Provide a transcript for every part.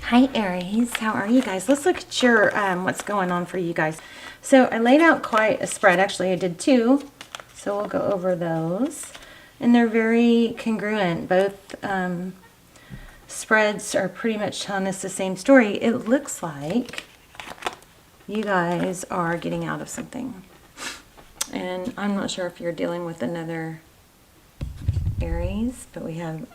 Hi Aries, how are you guys? Let's look at your what's going on for you guys. So I laid out quite a spread. Actually, I did two. So we'll go over those. And they're very congruent. Both spreads are pretty much telling us the same story. It looks like you guys are getting out of something. And I'm not sure if you're dealing with another Aries, but we have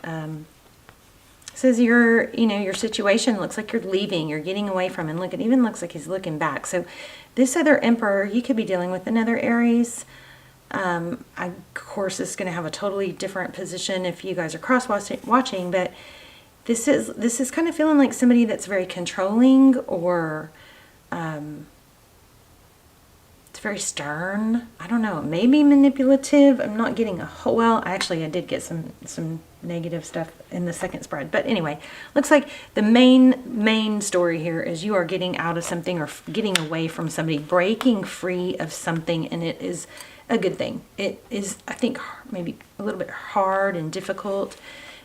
says your situation looks like you're leaving, you're getting away from, and look, it even looks like he's looking back. So this other Emperor, you could be dealing with another Aries. Of course, this is going to have a totally different position if you guys are cross-watching, but this is kind of feeling like somebody that's very controlling, or it's very stern. I don't know, maybe manipulative. I'm not getting a whole, well, actually I did get some negative stuff in the second spread, but anyway, looks like the main story here is you are getting out of something or getting away from somebody, breaking free of something, and it is a good thing. It is, I think, maybe a little bit hard and difficult.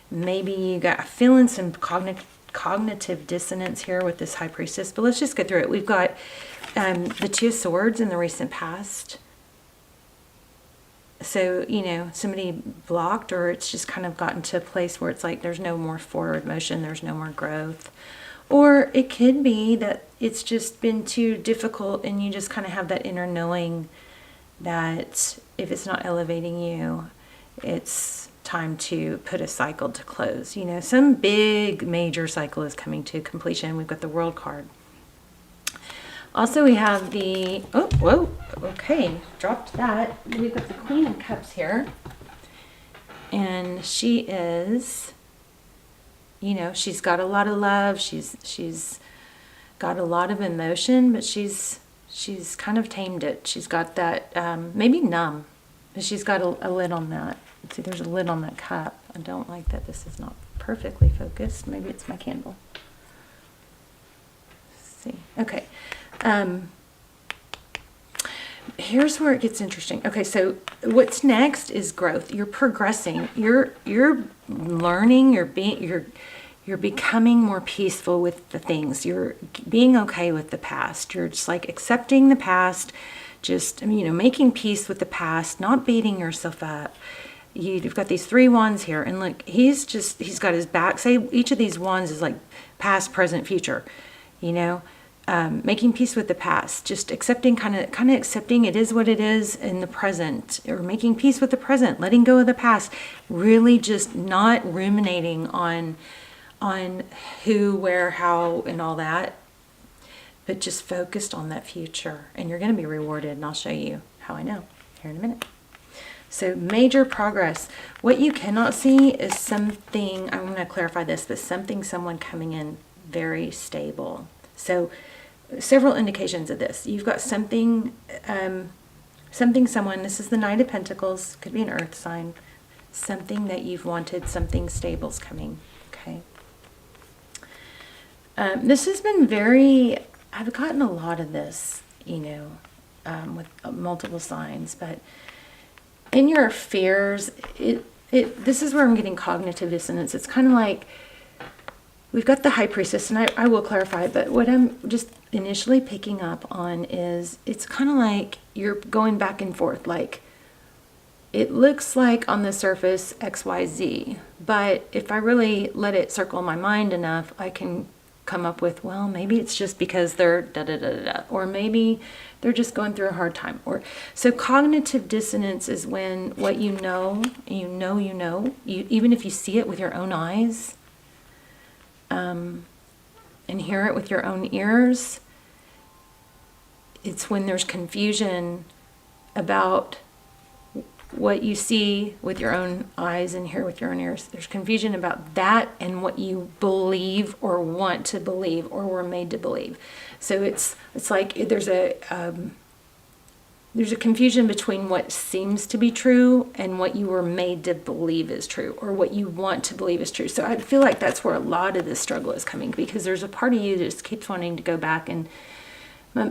Maybe you got feeling some cognitive dissonance here with this High Priestess, but let's just go through it. We've got the Two of Swords in the recent past. So, somebody blocked, or it's just kind of gotten to a place where it's like there's no more forward motion, there's no more growth. Or it could be that it's just been too difficult and you just kind of have that inner knowing that if it's not elevating you, it's time to put a cycle to close. Some big major cycle is coming to completion. We've got the World card. Also, we have the, oh, whoa, okay, dropped that. We've got the Queen of Cups here. And she is, she's got a lot of love. She's got a lot of emotion, but she's kind of tamed it. She's got that, maybe numb, but she's got a lid on that. See, there's a lid on that cup. I don't like that this is not perfectly focused. Maybe it's my candle. Let's see. Okay. Here's where it gets interesting. Okay, so what's next is growth. You're progressing. You're learning. You're becoming more peaceful with the things. You're being okay with the past. You're just like accepting the past. Just making peace with the past. Not beating yourself up. You've got these 3 wands here, and look, he's got his back. Say each of these wands is like past, present, future. Making peace with the past, just accepting, kind of accepting it is what it is in the present, or making peace with the present, letting go of the past, really just not ruminating on who, where, how, and all that, but just focused on that future. And you're going to be rewarded, and I'll show you how I know here in a minute. So major progress. What you cannot see is something, I'm going to clarify this, but someone coming in very stable. So several indications of this. You've got someone, this is the Knight of Pentacles, could be an earth sign, something that you've wanted, something stable's coming, okay? This has been I've gotten a lot of this, with multiple signs, but in your fears, this is where I'm getting cognitive dissonance. It's kind of like, we've got the High Priestess, and I will clarify, but what I'm just initially picking up on is it's kind of like you're going back and forth. Like, it looks like on the surface XYZ, but if I really let it circle my mind enough, I can come up with, well, maybe it's just because they're da-da-da-da-da, or maybe they're just going through a hard time. So cognitive dissonance is when what you know, even if you see it with your own eyes, and hear it with your own ears, it's when there's confusion about what you see with your own eyes and hear with your own ears. There's confusion about that and what you believe or want to believe or were made to believe. So it's like there's a confusion between what seems to be true and what you were made to believe is true, or what you want to believe is true. So I feel like that's where a lot of this struggle is coming, because there's a part of you that just keeps wanting to go back and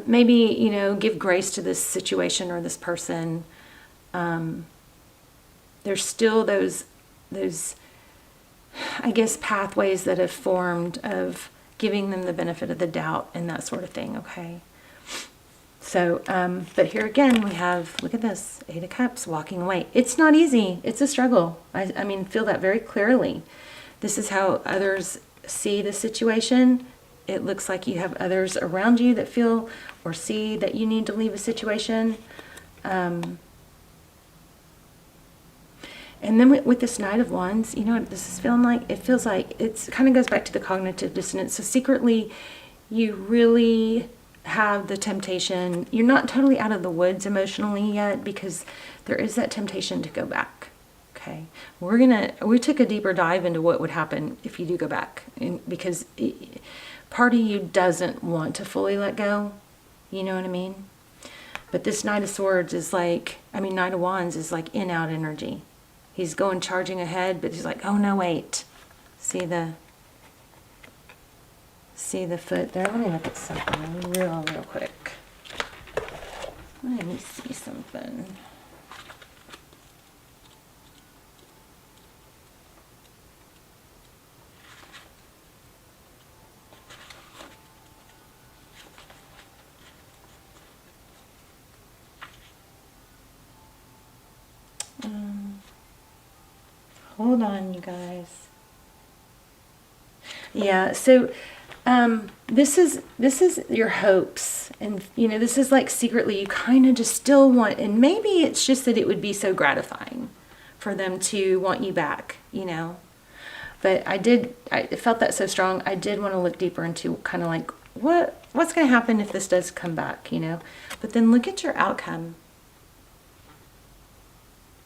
maybe, give grace to this situation or this person. There's still those, I guess, pathways that have formed of giving them the benefit of the doubt and that sort of thing, okay? So, but here again, we have, look at this, 8 of Cups, walking away. It's not easy. It's a struggle. I mean, feel that very clearly. This is how others see the situation. It looks like you have others around you that feel or see that you need to leave a situation. And then with this Knight of Wands, you know what this is feeling like? It feels like it kind of goes back to the cognitive dissonance. So secretly, you really have the temptation. You're not totally out of the woods emotionally yet, because there is that temptation to go back. Okay, we took a deeper dive into what would happen if you do go back, because part of you doesn't want to fully let go. You know what I mean? But this Knight of Swords is like, Knight of Wands is like in-out energy. He's going charging ahead, but he's like, oh no, wait. See the foot there? Let me look at something real quick. Let me see something. Hold on, you guys. Yeah, so this is your hopes, and this is like secretly you kind of just still want, and maybe it's just that it would be so gratifying for them to want you back, But I felt that so strong. I did want to look deeper into kind of like what's going to happen if this does come back, But then look at your outcome.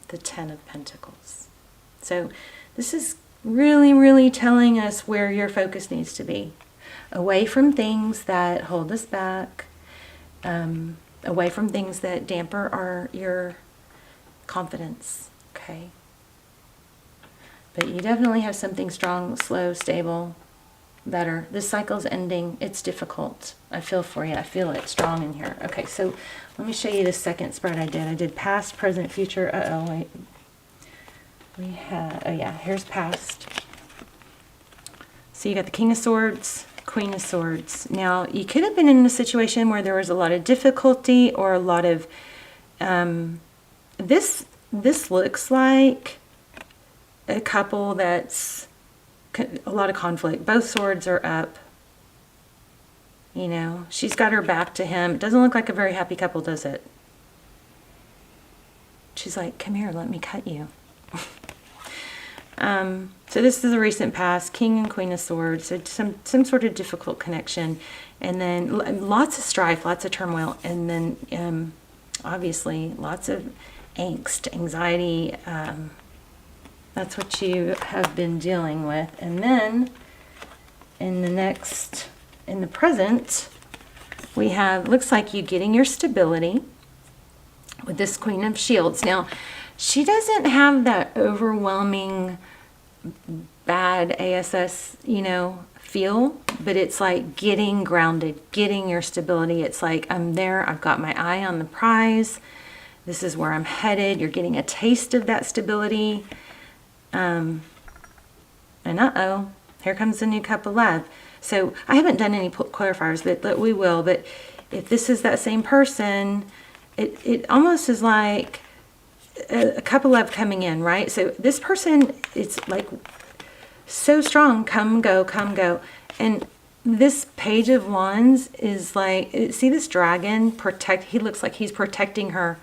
The 10 of Pentacles. So this is really, really telling us where your focus needs to be. Away from things that hold us back. Away from things that damper your confidence. Okay. But you definitely have something strong, slow, stable, better. This cycle's ending. It's difficult. I feel for you. I feel it strong in here. Okay, so let me show you the second spread I did. I did past, present, future. Uh-oh, wait. We had, oh yeah, here's past. So you got the King of Swords, Queen of Swords. Now, you could have been in a situation where there was a lot of difficulty or a lot of, this looks like a couple that's a lot of conflict. Both swords are up. She's got her back to him. It doesn't look like a very happy couple, does it? She's like, come here, let me cut you. So this is a recent past, King and Queen of Swords, so some sort of difficult connection, and then lots of strife, lots of turmoil, and then obviously lots of angst, anxiety. That's what you have been dealing with. And then in the present, we have, looks like you getting your stability with this Queen of Shields. Now, she doesn't have that overwhelming bad ASS, feel, but it's like getting grounded, getting your stability. It's like, I'm there, I've got my eye on the prize. This is where I'm headed. You're getting a taste of that stability. And uh-oh, here comes the new cup of love. So I haven't done any clarifiers, but we will. But if this is that same person, it almost is like a cup of love coming in, right? So this person, it's like so strong, come, go, come, go. And this Page of Wands is like, see this dragon he looks like he's protecting her.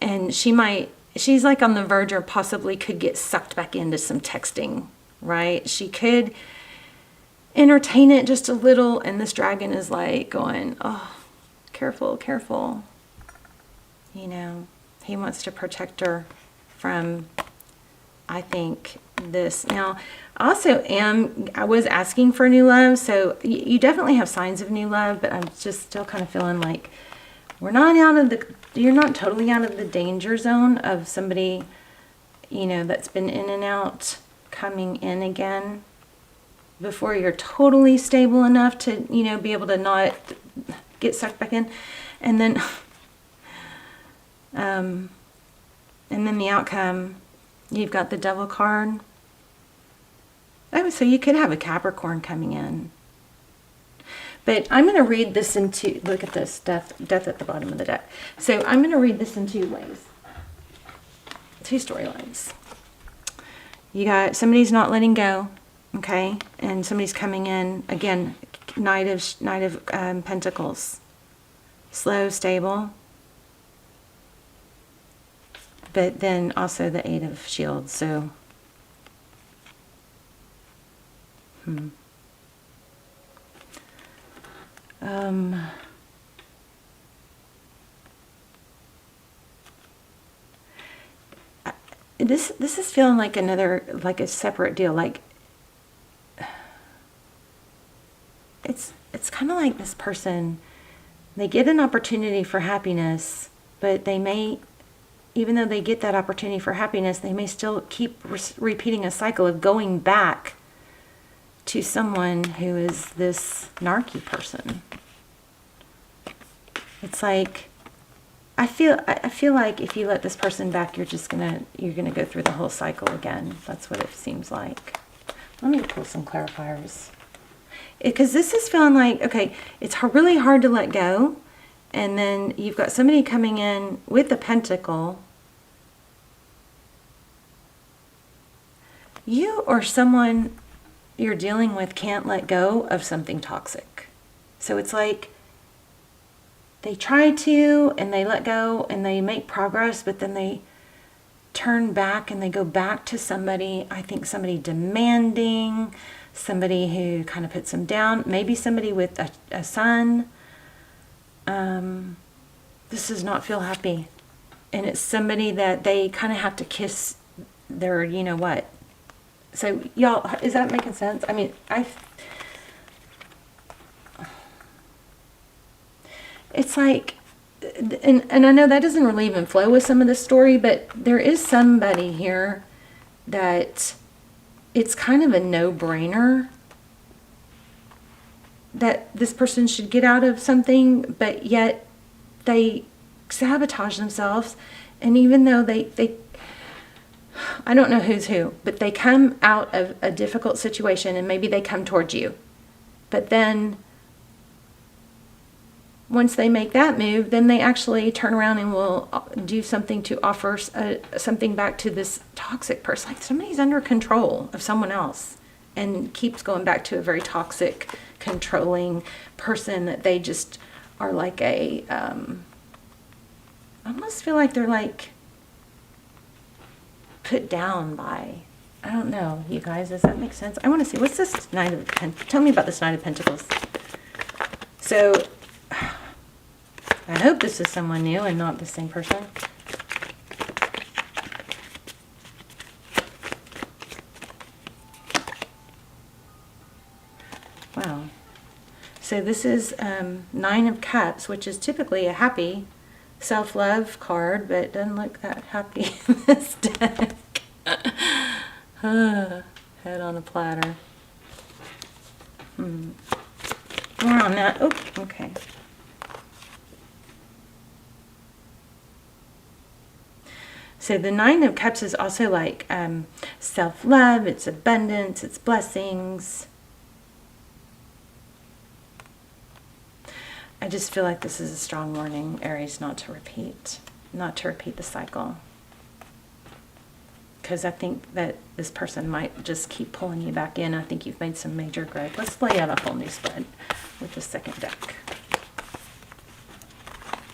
And she's like on the verge or possibly could get sucked back into some texting, right? She could entertain it just a little, and this dragon is like going, oh, careful, careful. He wants to protect her from, I think, this. Now, I was asking for new love, so you definitely have signs of new love, but I'm just still kind of feeling like you're not totally out of the danger zone of somebody, that's been in and out, coming in again, before you're totally stable enough to, be able to not get sucked back in. And then, the outcome, you've got the Devil card. Oh, so you could have a Capricorn coming in. But I'm going to read this in two, look at this, death at the bottom of the deck. So I'm going to read this in two ways. Two storylines. You got somebody's not letting go, okay? And somebody's coming in, again, Knight of Pentacles. Slow, stable. But then also the Eight of Shields, so... This is feeling like another, like a separate deal. Like it's kind of like this person, they get an opportunity for happiness, but they may, even though they get that opportunity for happiness, they may still keep repeating a cycle of going back to someone who is this narky person. It's like, I feel like if you let this person back, you're gonna go through the whole cycle again. That's what it seems like. Let me pull some clarifiers. Because this is feeling like, okay, it's really hard to let go. And then you've got somebody coming in with the pentacle. You or someone you're dealing with can't let go of something toxic. So it's like they try to, and they let go, and they make progress, but then they turn back and they go back to somebody, I think somebody demanding, somebody who kind of puts them down, maybe somebody with a son. This does not feel happy. And it's somebody that they kind of have to kiss their, you know what. So y'all, is that making sense? I mean, it's like, and I know that doesn't really even flow with some of the story, but there is somebody here that it's kind of a no-brainer that this person should get out of something, but yet they sabotage themselves. And even though they I don't know who's who, but they come out of a difficult situation and maybe they come towards you. But then once they make that move, then they actually turn around and will do something to offer something back to this toxic person. Like somebody's under control of someone else and keeps going back to a very toxic, controlling person that they just are like I almost feel like they're like put down by, I don't know, you guys, does that make sense? I want to see, what's this Knight of Pentacles? Tell me about this Knight of Pentacles. So, I hope this is someone new and not the same person. Wow. So this is Nine of Cups, which is typically a happy self-love card, but it doesn't look that happy in this deck. Head on a platter. More on that. Oh, okay. So the Nine of Cups is also like self-love, it's abundance, it's blessings. I just feel like this is a strong warning, Aries, not to repeat the cycle. Because I think that this person might just keep pulling you back in. I think you've made some major growth. Let's lay out a whole new spread with the second deck.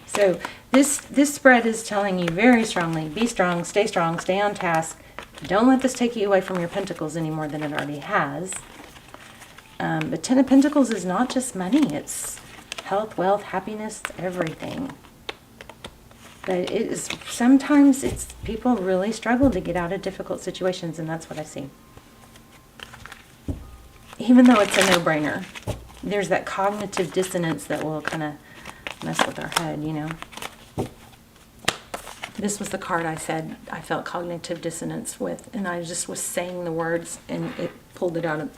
So this spread is telling you very strongly, be strong, stay on task. Don't let this take you away from your pentacles any more than it already has. The Ten of Pentacles is not just money. It's health, wealth, happiness, everything. But it is, sometimes it's, people really struggle to get out of difficult situations, and that's what I see. Even though it's a no-brainer, there's that cognitive dissonance that will kind of mess with our head, you know. This was the card I said I felt cognitive dissonance with, and I just was saying the words, and it pulled it out of...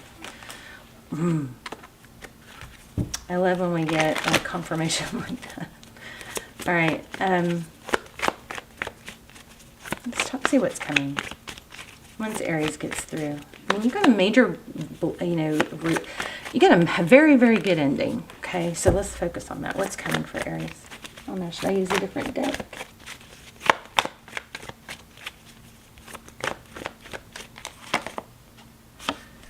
I love when we get a confirmation like that. All right, let's see what's coming once Aries gets through. I mean, you got a major, you know, you got a very, very good ending Okay, so let's focus on that. What's coming for Aries? Oh no, should I use a different deck?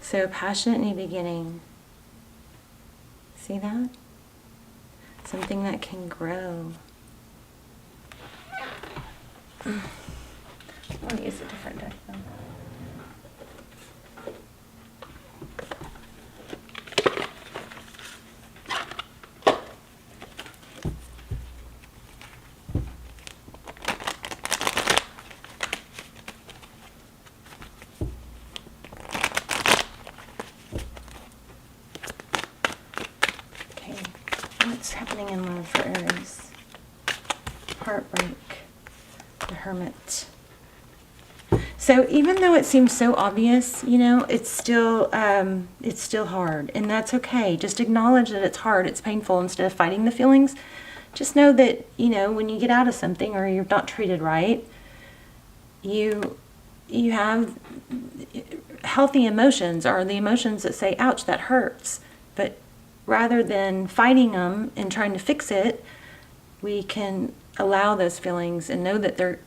So, passionate new beginning. See that? Something that can grow. I'll use a different deck though. What's happening in love for Aries? Heartbreak. The Hermit. So even though it seems so obvious, you know, it's still hard, and that's okay. Just acknowledge that it's hard, it's painful. Instead of fighting the feelings, just know that, you know, when you get out of something or you're not treated right, you have healthy emotions, or the emotions that say, ouch, that hurts. But rather than fighting them and trying to fix it, we can allow those feelings and know that they're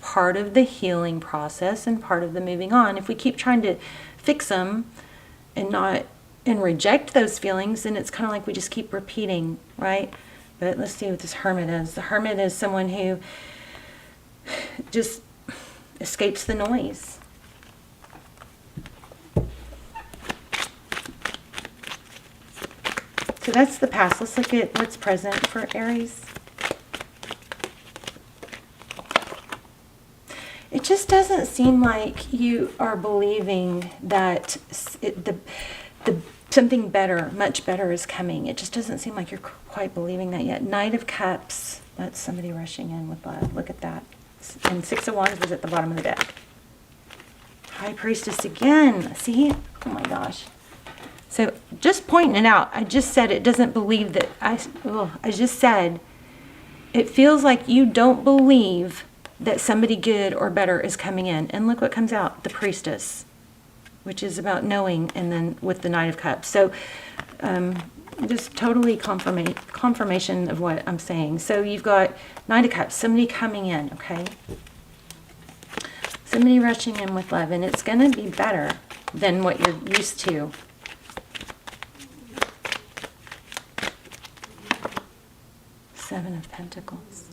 part of the healing process and part of the moving on. If we keep trying to fix them and reject those feelings, then it's kind of like we just keep repeating, right? But let's see what this Hermit is. The Hermit is someone who just escapes the noise. So that's the past. Let's look at what's present for Aries. It just doesn't seem like you are believing that something better, much better is coming. It just doesn't seem like you're quite believing that yet. Knight of Cups. That's somebody rushing in with love. Look at that. And Six of Wands was at the bottom of the deck. High Priestess again. See? Oh my gosh. So just pointing it out, I just said it doesn't believe that. I just said it feels like you don't believe that somebody good or better is coming in. And look what comes out, the Priestess, which is about knowing, and then with the Knight of Cups. So just totally confirmation of what I'm saying. So you've got Knight of Cups, somebody coming in, okay? Somebody rushing in with love, and it's going to be better than what you're used to. Seven of Pentacles.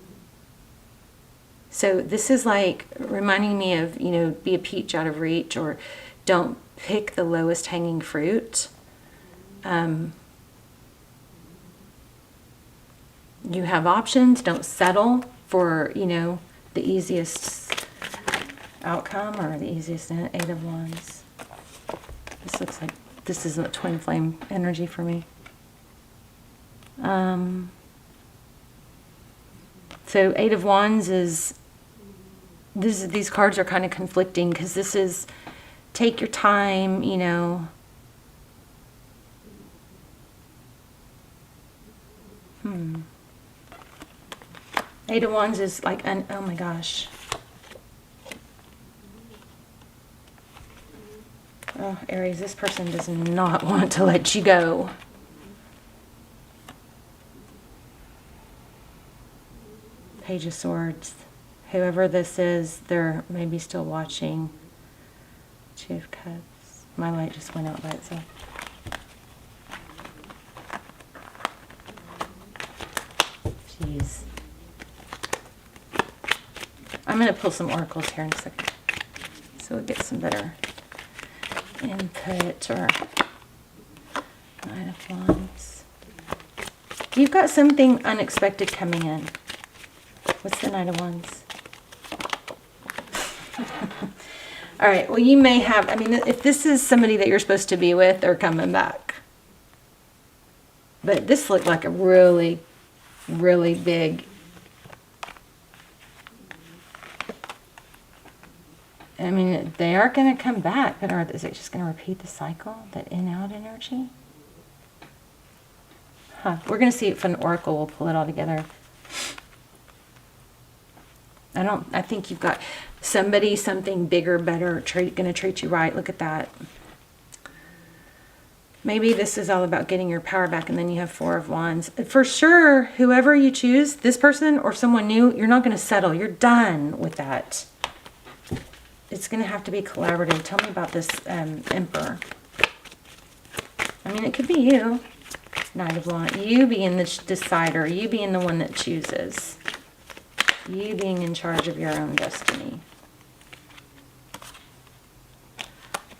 So this is like reminding me of, you know, be a peach out of reach, or don't pick the lowest hanging fruit. You have options. Don't settle for, you know, the easiest outcome or the easiest. Eight of Wands. This looks like this is a twin flame energy for me. So Eight of Wands is, these cards are kind of conflicting, because this is take your time, you know. Eight of Wands is like, oh my gosh. Oh, Aries, this person does not want to let you go. Page of Swords. Whoever this is, they're maybe still watching. Two of Cups. My light just went out by itself. Jeez. I'm going to pull some oracles here in a second, so we'll get some better input. Or Nine of Wands. You've got something unexpected coming in. What's the Knight of Wands? All right, well, you may have, I mean, if this is somebody that you're supposed to be with, they're coming back. But this looked like a really, really big. I mean, they are going to come back, but is it just going to repeat the cycle, that in-out energy? Huh. We're going to see if an oracle will pull it all together. I think you've got somebody, something bigger, better, going to treat you right. Look at that. Maybe this is all about getting your power back, and then you have Four of Wands. For sure, whoever you choose, this person or someone new, you're not going to settle. You're done with that. It's going to have to be collaborative. Tell me about this Emperor. I mean, it could be you. Knight of Wands. You being the decider. You being the one that chooses. You being in charge of your own destiny.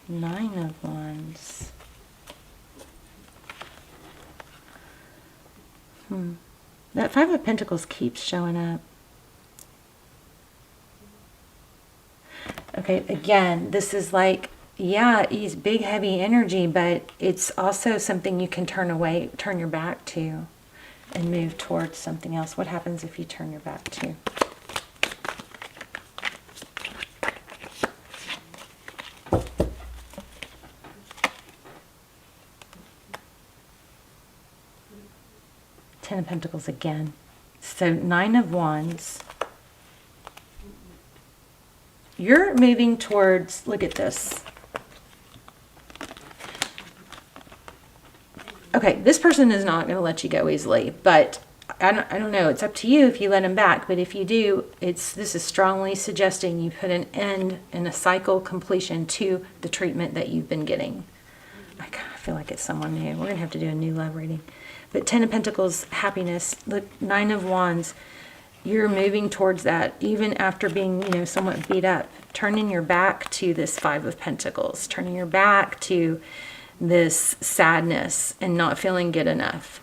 Nine of Wands. That Five of Pentacles keeps showing up. Okay, again, this is like, yeah, he's big, heavy energy, but it's also something you can turn away, turn your back to, and move towards something else. What happens if you turn your back to? Ten of Pentacles again. So Nine of Wands. You're moving towards, look at this. Okay, this person is not going to let you go easily, but I don't know. It's up to you if you let him back, but if you do, this is strongly suggesting you put an end and a cycle completion to the treatment that you've been getting. I kind of feel like it's someone new. We're going to have to do a new love reading. But Ten of Pentacles, happiness. Look, Nine of Wands. You're moving towards that, even after being, you know, somewhat beat up. Turning your back to this Five of Pentacles. Turning your back to this sadness and not feeling good enough.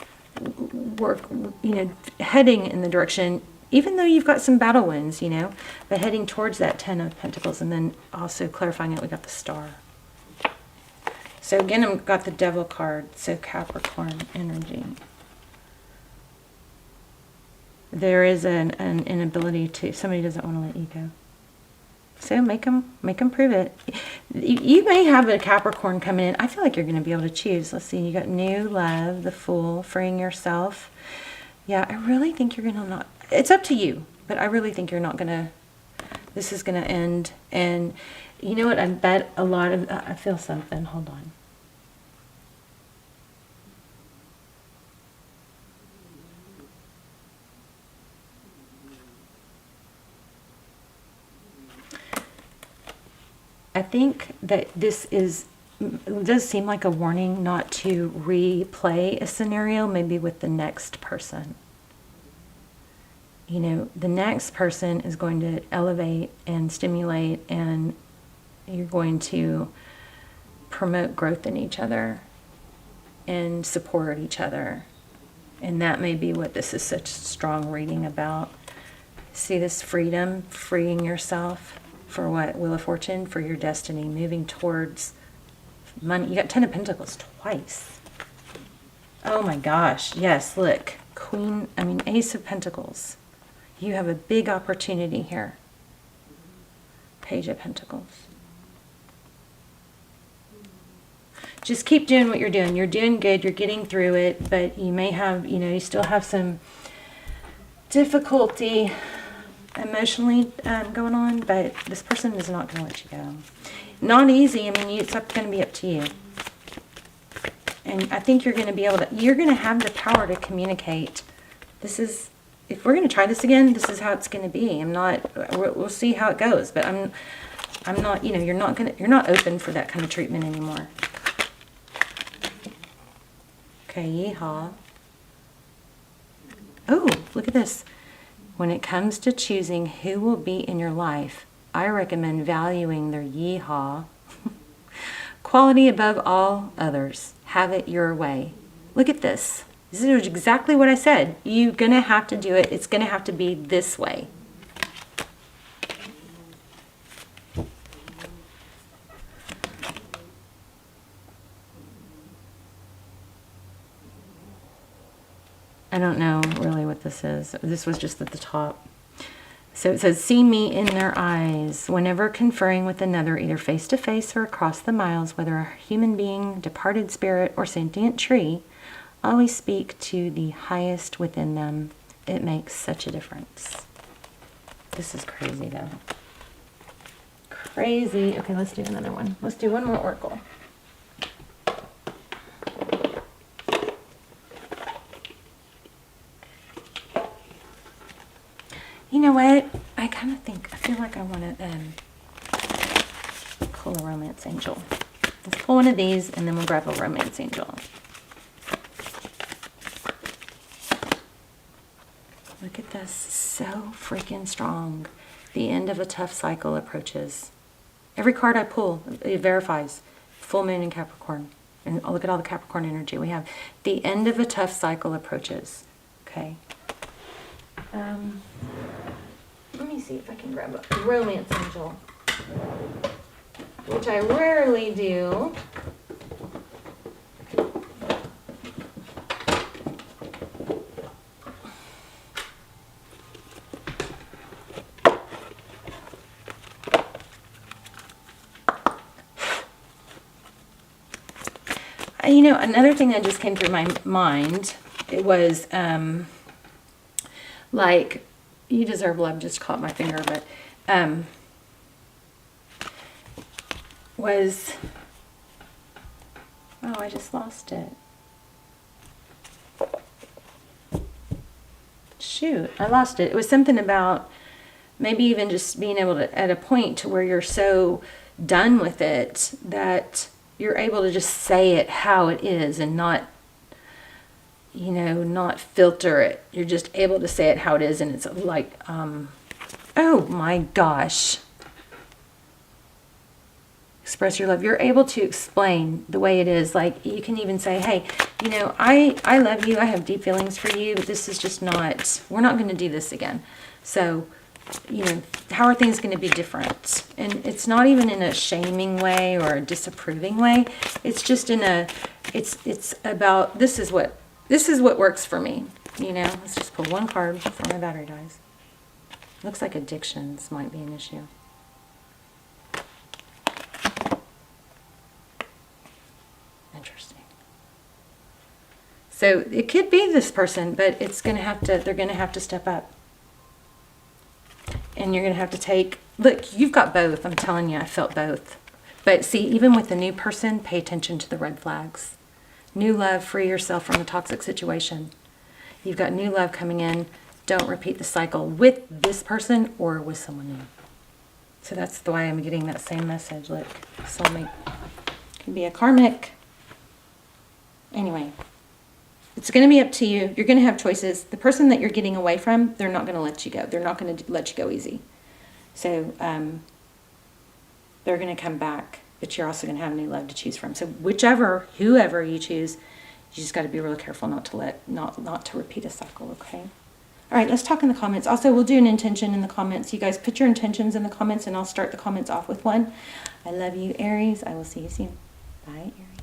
Work, you know, heading in the direction, even though you've got some battle wounds, you know, but heading towards that Ten of Pentacles, and then also clarifying it, we got the Star. So again, I've got the Devil card, so Capricorn energy. There is an inability to, somebody doesn't want to let you go. So make them prove it. You may have a Capricorn coming in. I feel like you're going to be able to choose. Let's see, you got new love, the Fool, freeing yourself. Yeah, I really think you're going to not, it's up to you, but I really think you're not going to, this is going to end. And you know what, I bet a lot of, I feel something, hold on. I think that this does seem like a warning not to replay a scenario, maybe with the next person. You know, the next person is going to elevate and stimulate, and you're going to promote growth in each other and support each other. And that may be what this is such strong reading about. See this freedom, freeing yourself. For what? Wheel of Fortune, for your destiny, moving towards money. You got Ten of Pentacles twice. Oh my gosh. Yes, look. Ace of Pentacles. You have a big opportunity here. Page of Pentacles. Just keep doing what you're doing. You're doing good. You're getting through it. But you may have, you know, you still have some difficulty emotionally going on, but this person is not going to let you go. Not easy. I mean, it's going to be up to you. And I think you're going to be able to, you're going to have the power to communicate. This is, if we're going to try this again, this is how it's going to be. We'll see how it goes, but I'm not, you know, you're not open for that kind of treatment anymore. Okay, yeehaw. Oh, look at this. When it comes to choosing who will be in your life, I recommend valuing their yeehaw quality above all others. Have it your way. Look at this. This is exactly what I said. You're going to have to do it. It's going to have to be this way. I don't know really what this is. This was just at the top. So it says, see me in their eyes. Whenever conferring with another, either face to face or across the miles, whether a human being, departed spirit, or sentient tree, always speak to the highest within them. It makes such a difference. This is crazy though. Crazy. Okay, let's do another one. Let's do one more oracle. You know what? I feel like I want to pull a romance angel. Let's pull one of these and then we'll grab a romance angel. Look at this. So freaking strong. The end of a tough cycle approaches. Every card I pull, it verifies. Full moon in Capricorn. And look at all the Capricorn energy we have. The end of a tough cycle approaches. Okay. Let me see if I can grab a romance angel, which I rarely do. You know, another thing that just came through my mind, it was like, you deserve love, just caught my finger, but was, oh, I just lost it. Shoot, I lost it. It was something about maybe even just being able to, at a point to where you're so done with it that you're able to just say it how it is and not, you know, not filter it. You're just able to say it how it is, and it's like, oh my gosh. Express your love. You're able to explain the way it is. Like, you can even say, hey, you know, I love you. I have deep feelings for you, but this is just not, we're not going to do this again. So, you know, how are things going to be different? And it's not even in a shaming way or a disapproving way. It's just in a, it's about, this is what works for me. You know, let's just pull one card before my battery dies. Looks like addictions might be an issue. Interesting. So it could be this person, but it's going to have to, they're going to have to step up. And you're going to have to take, look, you've got both. I'm telling you, I felt both. But see, even with the new person, pay attention to the red flags. New love, free yourself from the toxic situation. You've got new love coming in. Don't repeat the cycle with this person or with someone new. So that's the way I'm getting that same message. Look, soulmate can be a karmic. Anyway, it's going to be up to you. You're going to have choices. The person that you're getting away from, they're not going to let you go. They're not going to let you go easy. So they're going to come back, but you're also going to have new love to choose from. So whoever you choose, you just got to be really careful not to repeat a cycle, okay? All right, let's talk in the comments. Also, we'll do an intention in the comments. You guys put your intentions in the comments, and I'll start the comments off with one. I love you, Aries. I will see you soon. Bye, Aries.